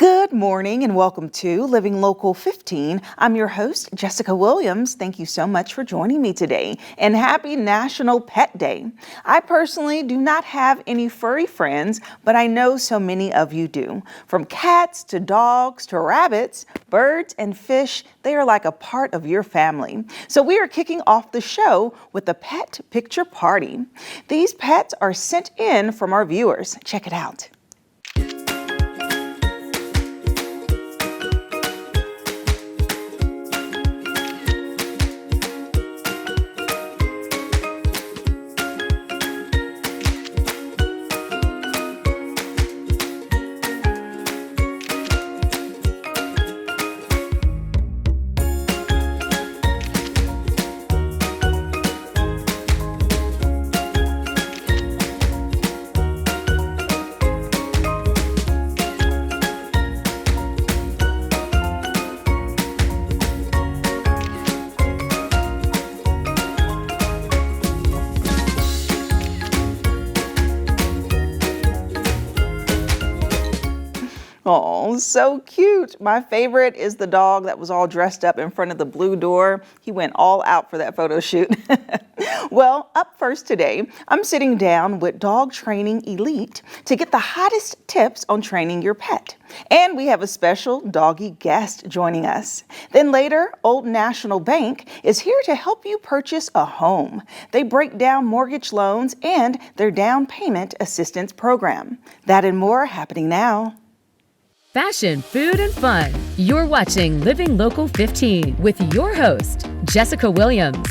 Good morning and welcome to Living Local 15. I'm your host, Jessica Williams. Thank you so much for joining me today. And happy National Pet Day. I personally do not have any furry friends, but I know so many of you do. From cats to dogs to rabbits, birds and fish, they are like a part of your family. So we are kicking off the show with a pet picture party. These pets are sent in from our viewers. Check it out. Oh, so cute. My favorite is the dog that was all dressed up in front of the blue door. He went all out for that photo shoot. Well, up first today, I'm sitting down with Dog Training Elite to get the hottest tips on training your pet. And we have a special doggy guest joining us. Then later, Old National Bank is here to help you purchase a home. They break down mortgage loans and their down payment assistance program. That and more happening now. Fashion, food, and fun. You're watching Living Local 15 with your host, Jessica Williams.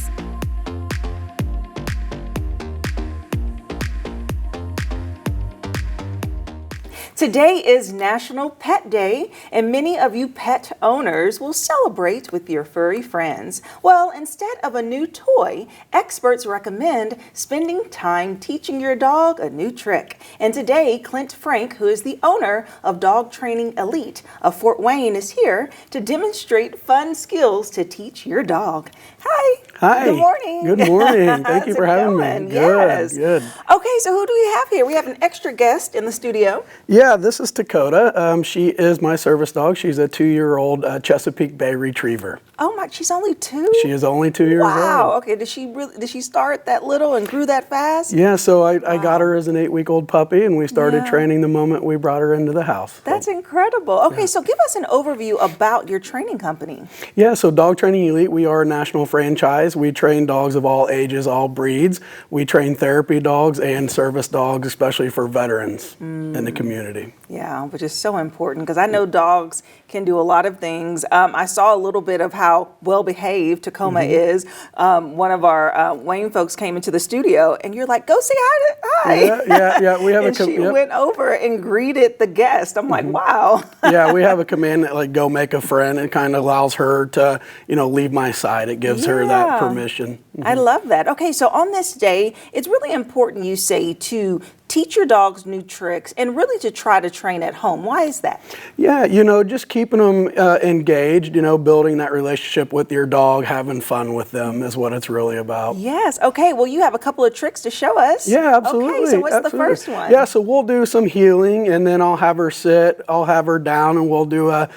Today is National Pet Day, and many of you pet owners will celebrate with your furry friends. Well, instead of a new toy, experts recommend spending time teaching your dog a new trick. And today, Clint Frank, who is the owner of Dog Training Elite of Fort Wayne, is here to demonstrate fun skills to teach your dog. Hi. Hi. Good morning. Good morning. Thank you for having me. Yes. Good. Okay, so who do we have here? We have an extra guest in the studio. Yeah, this is Dakota. She is my service dog. She's a 2-year-old Chesapeake Bay Retriever. Oh my, she's only 2? She is only 2 years old. Wow. Okay, did she start that little and grew that fast? Yeah, so I got her as an 8-week-old puppy, and we started training the moment we brought her into the house. That's incredible. Okay, so give us an overview about your training company. Yeah, so Dog Training Elite, we are a national franchise. We train dogs of all ages, all breeds. We train therapy dogs and service dogs, especially for veterans in the community. Yeah, which is so important because I know dogs can do a lot of things. I saw a little bit of how well behaved Tacoma is. One of our Wayne folks came into the studio, and you're like, "Go say hi." Yeah. We have and she went over and greeted the guest. I'm like, "Wow." Yeah, we have a command that like go make a friend. It kind of allows her to leave my side. It gives her that permission. I love that. Okay, so on this day, it's really important, you say, to teach your dogs new tricks and really to try to train at home. Why is that? Yeah, just keeping them engaged, building that relationship with your dog, having fun with them is what it's really about. Yes. Okay, well, you have a couple of tricks to show us. Yeah, absolutely. Okay, so what's the first one? Yeah, so we'll do some healing, and then I'll have her sit, I'll have her down, and we'll do a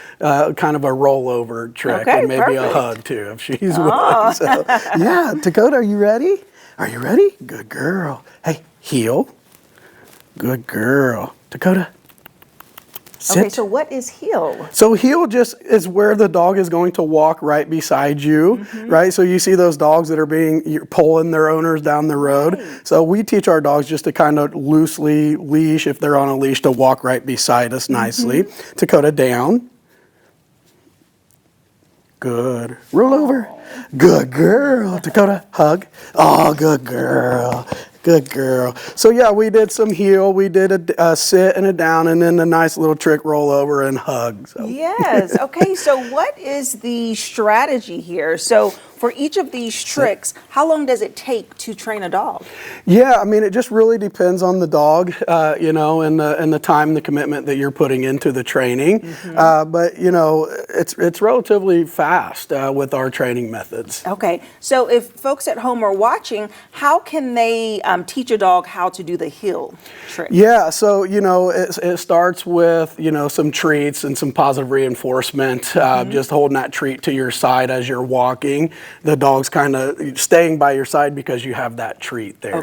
kind of a rollover trick, and maybe a hug too if she's willing. So, yeah, Dakota, are you ready? Are you ready? Good girl. Hey, heel. Good girl. Dakota, sit. Okay, so what is heel? So heel just is where the dog is going to walk right beside you, right? So you see those dogs that are you're pulling their owners down the road. Right. So we teach our dogs just to kind of loosely leash, if they're on a leash, to walk right beside us nicely. Dakota, down. Good. Roll over. Good girl. Dakota, hug. Oh, good girl. Good girl. So yeah, we did some heel, we did a sit and a down, and then a nice little trick roll over and hug. So. Yes. Okay, so what is the strategy here? So For each of these tricks, how long does it take to train a dog? Yeah, I mean, it just really depends on the dog, you know, and the time and the commitment that you're putting into the training. But, you know, it's relatively fast with our training methods. Okay, so if folks at home are watching, how can they teach a dog how to do the heel trick? Yeah, so, you know, it starts with, you know, some treats and some positive reinforcement, just holding that treat to your side as you're walking. The dog's kind of staying by your side because you have that treat there.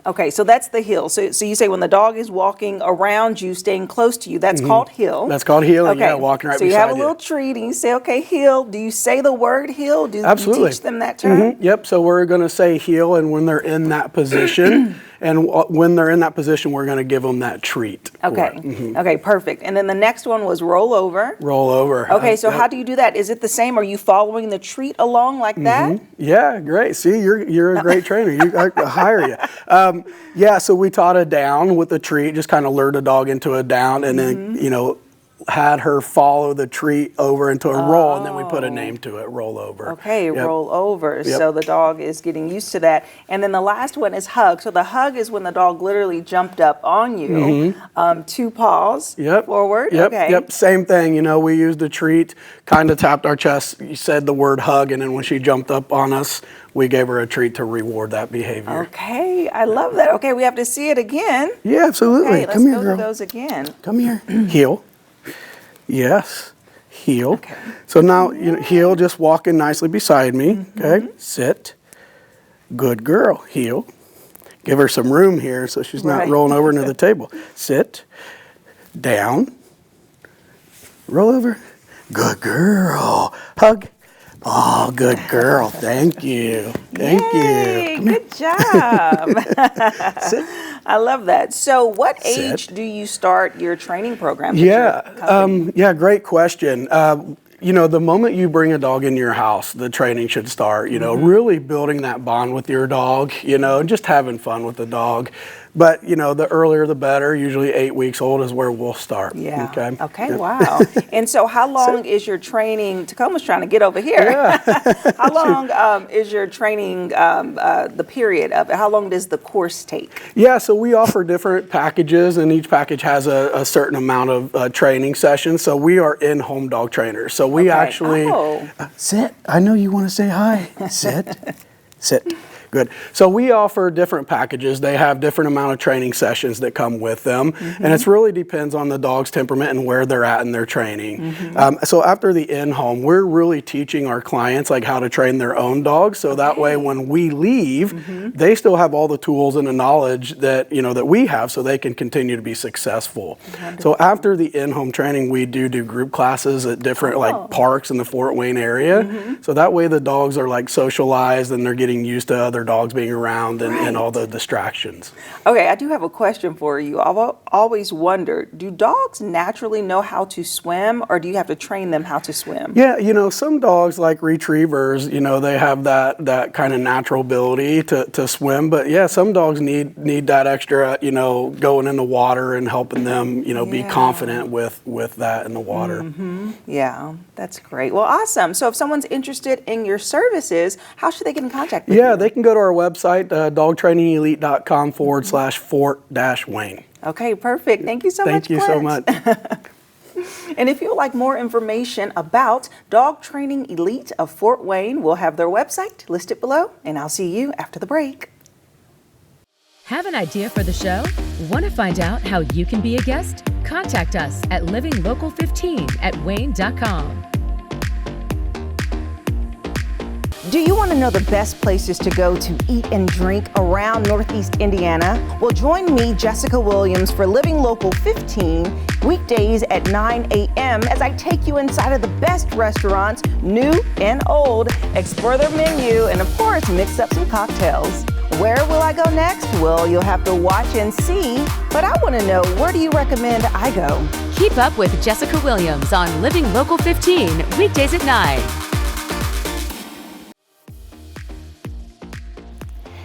Okay, so that's the heel. So you say when the dog is walking around you, staying close to you, that's called heel. That's called heeling, yeah, walking right beside you. So you have a little treat and you say, okay, heel. Do you say the word heel? Do Absolutely. you teach them that term? Yep, so we're going to say heel, and when they're in that position, and when they're in that position, we're going to give them that treat. Okay, okay, perfect. And then the next one was roll over. Roll over. Okay, so how do you do that? Is it the same? Are you following the treat along like that? Yeah, great. See, you're a great trainer. I hire you. Yeah, so we taught a down with the treat, just kind of lured a dog into a down, and then, you know, had her follow the treat over into a roll, and then we put a name to it, roll over. Okay, roll over. So the dog is getting used to that. And then the last one is hug. So the hug is when the dog literally jumped up on you, 2 paws forward. Yep, same thing. You know, we used the treat, kind of tapped our chest, you said the word hug, and then when she jumped up on us, we gave her a treat to reward that behavior. Okay, I love that. Okay, we have to see it again. Yeah, absolutely. Okay, Come here, let's go girl. to those again. Come here. Heel. Yes. Heel. Okay. So now, you know, heel, just walking nicely beside me. Okay. Sit. Good girl. Heel. Give her some room here so she's not rolling over into the table. Sit. Down. Roll over. Good girl. Hug. Oh, good girl. Thank you. Thank you. Good job. Sit. I love that. So what age do you start your training program? Yeah, great question. You know, the moment you bring a dog into your house, the training should start, you know, really building that bond with your dog, you know, and just having fun with the dog. But, you know, the earlier the better. Usually 8 weeks old is where we'll start. Yeah. Okay, Yep. Wow. And so how long is your training? Tacoma's trying to get over here. Yeah. How long is your training, the period of it? How long does the course take? Yeah, so we offer different packages, and each package has a certain amount of training sessions. So we are in-home dog trainers. So we actually... sit. I know you want to say hi. Sit. Sit. Good. So we offer different packages. They have different amount of training sessions that come with them. And it really depends on the dog's temperament and where they're at in their training. So after the in-home, we're really teaching our clients like how to train their own dogs. So that way when we leave, they still have all the tools and the knowledge that, you know, that we have so they can continue to be successful. So after the in-home training, we do group classes at different like parks in the Fort Wayne area. So that way the dogs are like socialized and they're getting used to other dogs being around and all the distractions. Okay, I do have a question for you. I've always wondered, do dogs naturally know how to swim, or do you have to train them how to swim? Yeah, you know, some dogs like retrievers, you know, they have that kind of natural ability to swim, but yeah, some dogs need that extra, you know, going in the water and helping them, you know, be confident with that in the water. Yeah, that's great. Well, awesome. So if someone's interested in your services, how should they get in contact with you? Yeah, they can go to our website, dogtrainingelite.com/Fort-Wayne. Okay, perfect. Thank you so much, Thank you so much. And if you'd like more information about Dog Training Elite of Fort Wayne, we'll have their website listed below, and I'll see you after the break. Have an idea for the show? Want to find out how you can be a guest? Contact us at livinglocal15@wayne.com. Do you want to know the best places to go to eat and drink around Northeast Indiana? Well, join me, Jessica Williams, for Living Local 15, weekdays at 9 a.m. as I take you inside of the best restaurants, new and old, explore their menu, and of course, mix up some cocktails. Where will I go next? Well, you'll have to watch and see, but I want to know, where do you recommend I go? Keep up with Jessica Williams on Living Local 15, weekdays at 9.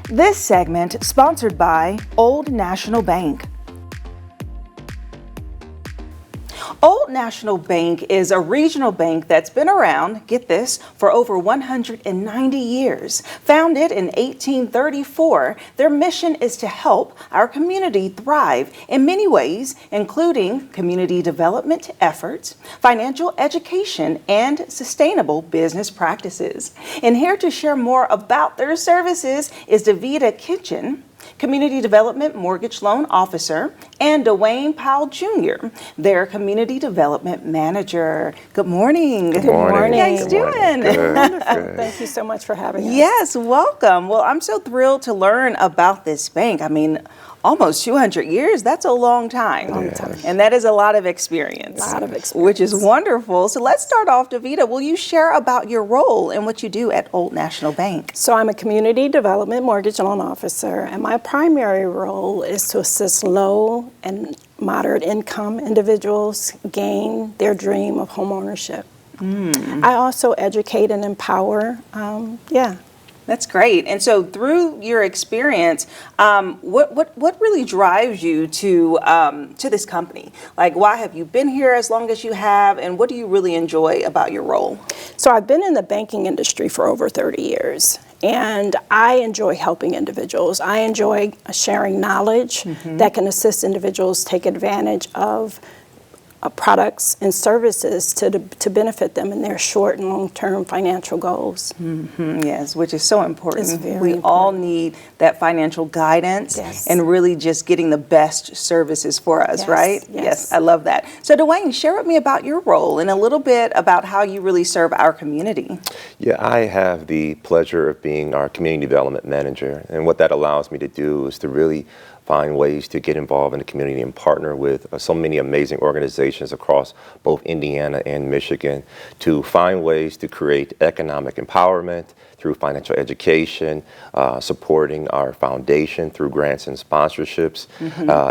This segment sponsored by Old National Bank. Old National Bank is a regional bank that's been around, get this, for over 190 years. Founded in 1834, their mission is to help our community thrive in many ways, including community development efforts, financial education, and sustainable business practices. And here to share more about their services is Davida Kitchen, Community Development Mortgage Loan Officer, and Dwayne Powell Jr., their Community Development Manager. Good morning. Good morning. How are you guys doing? Good. Thank you so much for having us. Yes, welcome. Well, I'm so thrilled to learn about this bank. I mean, almost 200 years, that's a long time. Long time. And that is a lot of experience. Which is wonderful. So let's start off, Davida. Will you share about your role and what you do at Old National Bank? So I'm a Community Development Mortgage Loan Officer, and my primary role is to assist low and moderate income individuals gain their dream of homeownership. I also educate and empower, That's great. And so through your experience, what really drives you to this company? Like, why have you been here as long as you have, and what do you really enjoy about your role? So I've been in the banking industry for over 30 years, and I enjoy helping individuals. I enjoy sharing knowledge that can assist individuals take advantage of products and services to benefit them in their short and long-term financial goals. Yes, which is so important. It's very we all need that financial guidance and really just getting the best services for us, right? Yes, I love that. So Dwayne, share with me about your role and a little bit about how you really serve our community. Yeah, I have the pleasure of being our Community Development Manager, and what that allows me to do is to really find ways to get involved in the community and partner with so many amazing organizations across both Indiana and Michigan to find ways to create economic empowerment through financial education, supporting our foundation through grants and sponsorships,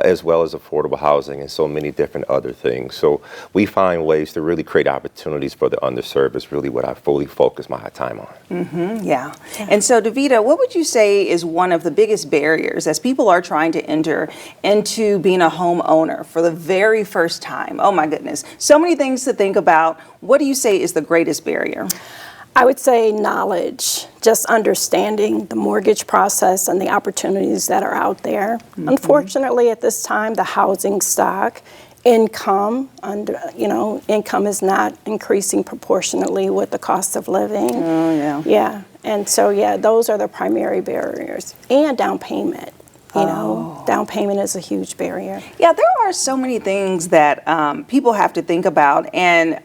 as well as affordable housing and so many different other things. So we find ways to really create opportunities for the underserved is really what I fully focus my time on. Yeah. And so Davida, what would you say is one of the biggest barriers as people are trying to enter into being a homeowner for the very first time? Oh my goodness, so many things to think about. What do you say is the greatest barrier? I would say knowledge, just understanding the mortgage process and the opportunities that are out there. Unfortunately, at this time, the housing stock, income is not increasing proportionately with the cost of living. Yeah. And so, those are the primary barriers. And down payment. Down payment is a huge barrier. Yeah, there are so many things that people have to think about, and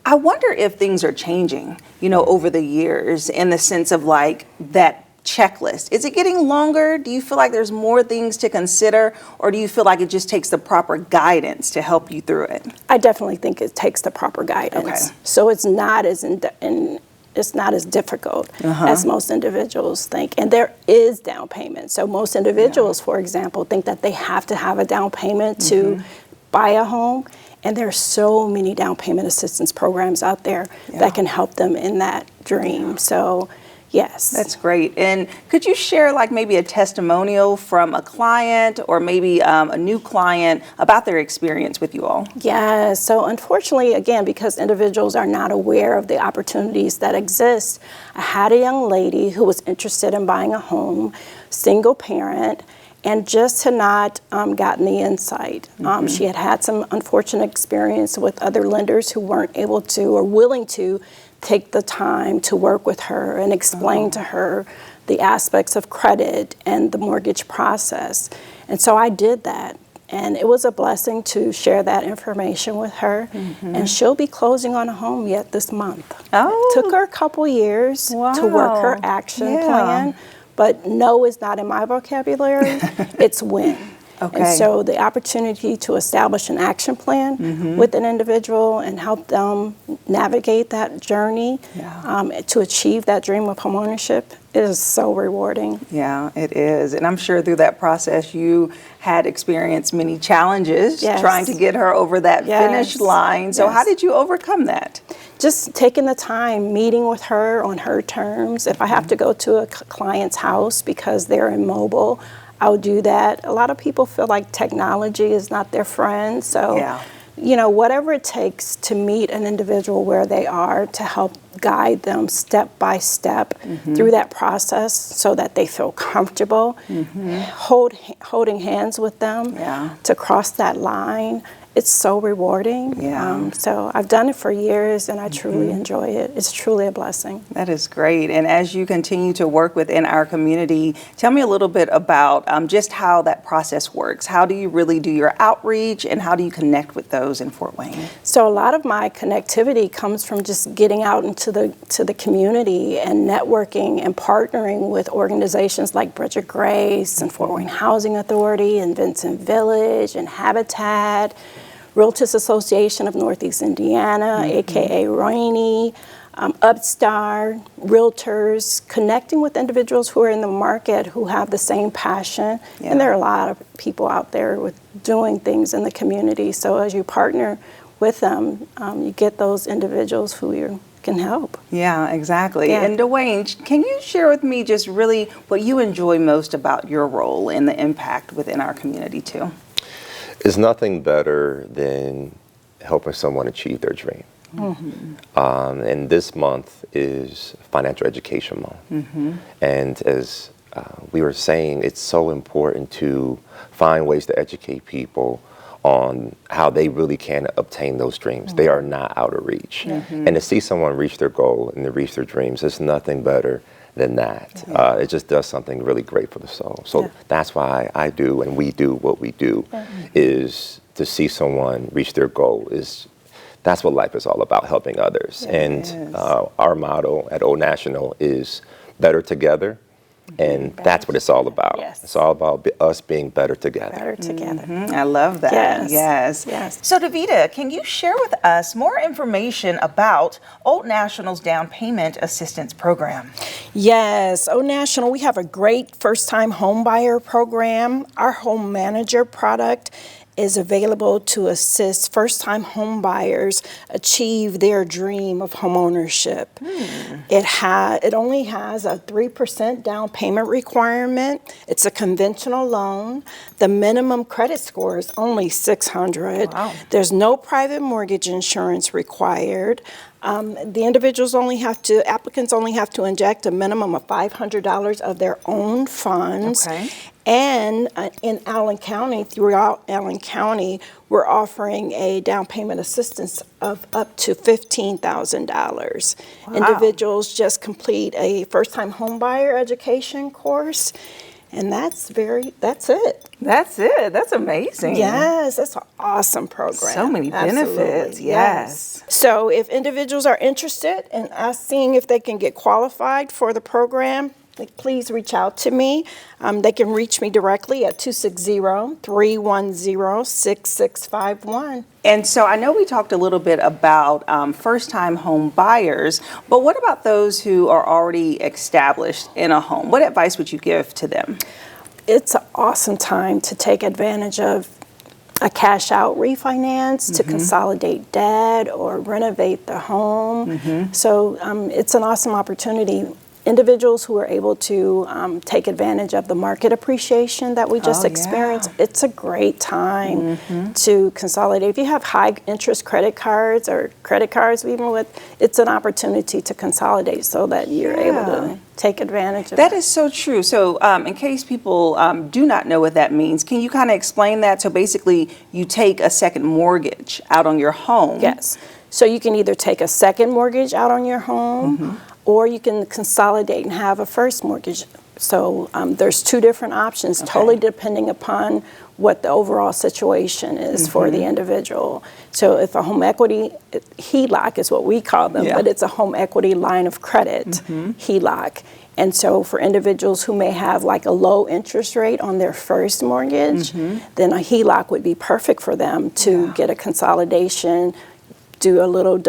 I wonder if things are changing, over the years in the sense of like that checklist. Is it getting longer? Do you feel like there's more things to consider, or do you feel like it just takes the proper guidance to help you through it? I definitely think it takes the proper guidance. Okay. So it's not as it's not as difficult as most individuals think. And there is down payment. So most individuals, for example, think that they have to have a down payment to buy a home. And there are so many down payment assistance programs out there that can help them in that dream. So, yes. That's great. And could you share like maybe a testimonial from a client or maybe a new client about their experience with you all? Yeah. So unfortunately, again, because individuals are not aware of the opportunities that exist, I had a young lady who was interested in buying a home, single parent, and just had not gotten the insight. She had had some unfortunate experience with other lenders who weren't able to or willing to take the time to work with her and explain to her the aspects of credit and the mortgage process. And so I did that. And it was a blessing to share that information with her. And she'll be closing on a home yet this month. Oh. Took her a couple years to work her action plan. But no is not in my vocabulary, it's when. And so the opportunity to establish an action plan with an individual and help them navigate that journey to achieve that dream of homeownership is so rewarding. Yeah, it is. And I'm sure through that process you had experienced many challenges trying to get her over that finish line. So how did you overcome that? Just taking the time, meeting with her on her terms. If I have to go to a client's house because they're immobile, I'll do that. A lot of people feel like technology is not their friend, so whatever it takes to meet an individual where they are, to help guide them step by step through that process so that they feel comfortable, holding hands with them to cross that line. It's so rewarding. So I've done it for years, and I truly enjoy it. It's truly a blessing. That is great. And as you continue to work within our community, tell me a little bit about just how that process works. How do you really do your outreach, and how do you connect with those in Fort Wayne? So a lot of my connectivity comes from just getting out into the community and networking and partnering with organizations like Bridge of Grace and Fort Wayne Housing Authority and Vincent Village and Habitat, Realtors Association of Northeast Indiana, aka RANE, Upstart, realtors, connecting with individuals who are in the market who have the same passion. And there are a lot of people out there with doing things in the community. So as you partner with them, you get those individuals who you can help. Yeah, exactly. And Dwayne, can you share with me just really what you enjoy most about your role and the impact within our community too? It's nothing better than helping someone achieve their dream. And this month is Financial Education Month. And as we were saying, it's so important to find ways to educate people on how they really can obtain those dreams. They are not out of reach. And to see someone reach their goal and to reach their dreams, there's nothing better than that. It just does something really great for the soul. So that's why I do and we do what we do, is to see someone reach their goal. That's what life is all about, helping others. And our motto at Old National is better together. And that's what it's all about. It's all about us being better together. Better together. I love that. Yes. So Davita, can you share with us more information about Old National's down payment assistance program? Yes, Old National, we have a great first-time home buyer program. Our Home Manager product is available to assist first-time home buyers achieve their dream of homeownership. It only has a 3% down payment requirement. It's a conventional loan. The minimum credit score is only 600. There's no private mortgage insurance required. The applicants only have to inject a minimum of $500 of their own funds. And in Allen County, throughout Allen County, we're offering a down payment assistance of up to $15,000. Individuals just complete a first-time home buyer education course, and that's it. That's it. That's amazing. Yes, that's an awesome program. So many benefits. Yes. So if individuals are interested in us seeing if they can get qualified for the program, please reach out to me. They can reach me directly at 260-310-6651. And so I know we talked a little bit about first-time home buyers, but what about those who are already established in a home? What advice would you give to them? It's an awesome time to take advantage of a cash-out refinance to consolidate debt or renovate the home. So it's an awesome opportunity. Individuals who are able to take advantage of the market appreciation that we just experienced, it's a great time to consolidate. If you have high interest credit cards or credit cards even with, it's an opportunity to consolidate so that you're able to take advantage of that. That is so true. So in case people do not know what that means, can you kind of explain that? So basically you take a second mortgage out on your home. Yes. So you can either take a second mortgage out on your home, or you can consolidate and have a first mortgage. So there's two different options, totally depending upon what the overall situation is for the individual. So if a home equity, HELOC is what we call them, but it's a home equity line of credit, HELOC. And so for individuals who may have like a low interest rate on their first mortgage, then a HELOC would be perfect for them to get a consolidation, do a little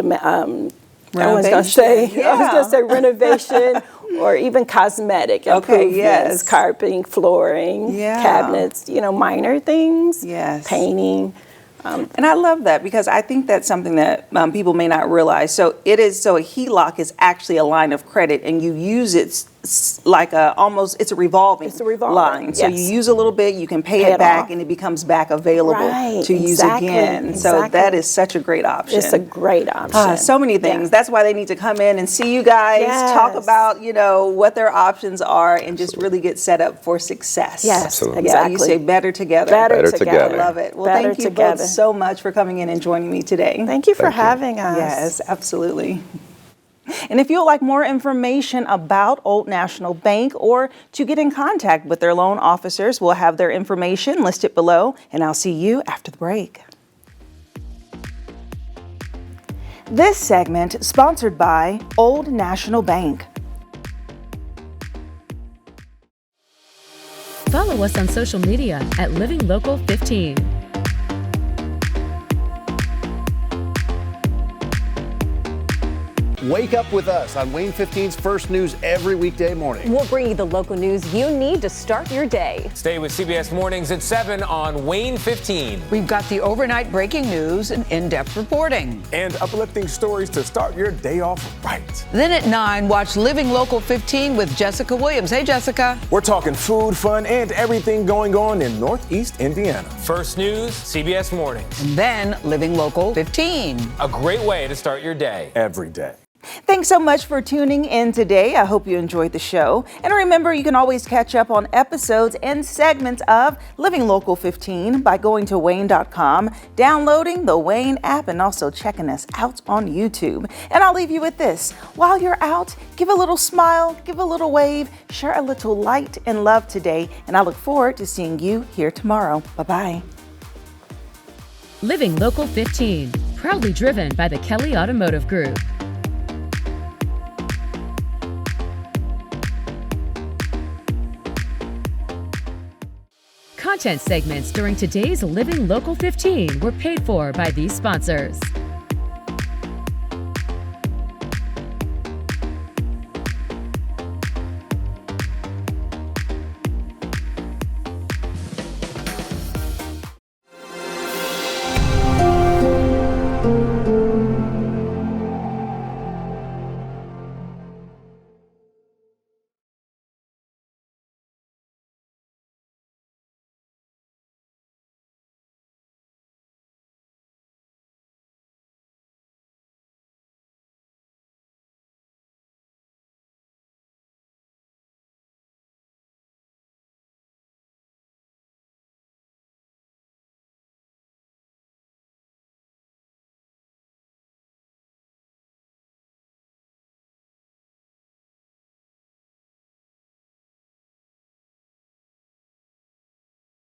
I was going to say renovation or even cosmetic improvements, carpeting, flooring, cabinets, minor things, painting. And I love that because I think that's something that people may not realize. So a HELOC is actually a line of credit and you use it like it's a revolving, line. So yes. you use a little bit, you can pay Pay it it back, off. and it becomes back available Right, to use exactly, again. So exactly. that is such a great option. It's a great option. So many things. Yeah. That's why they need to come in and see you guys, talk Yes. about, what their options are, and just really get set up for success. Yes, Absolutely. Yeah, exactly. you say better together. Better Better together. together. I love it. Well, Better thank you together. both so much for coming in and joining me today. Thank you for Thank you. having us. Yes, absolutely. And if you would like more information about Old National Bank or to get in contact with their loan officers, we'll have their information listed below, and I'll see you after the break. This segment sponsored by Old National Bank. Follow us on social media at Living Local 15. Wake up with us on Wayne 15's First News every weekday morning. We'll bring you the local news you need to start your day. Stay with CBS Mornings at 7 on Wayne 15. We've got the overnight breaking news and in-depth reporting. And uplifting stories to start your day off right. Then at 9, watch Living Local 15 with Jessica Williams. Hey, Jessica. We're talking food, fun, and everything going on in Northeast Indiana. First News, CBS Mornings. And then Living Local 15. A great way to start your day. Every day. Thanks so much for tuning in today. I hope you enjoyed the show. And remember, you can always catch up on episodes and segments of Living Local 15 by going to WANE.com, downloading the WANE app, and also checking us out on YouTube. And I'll leave you with this. While you're out, give a little smile, give a little wave, share a little light and love today. And I look forward to seeing you here tomorrow. Bye-bye. Living Local 15, proudly driven by the Kelly Automotive Group. Content segments during today's Living Local 15 were paid for by these sponsors.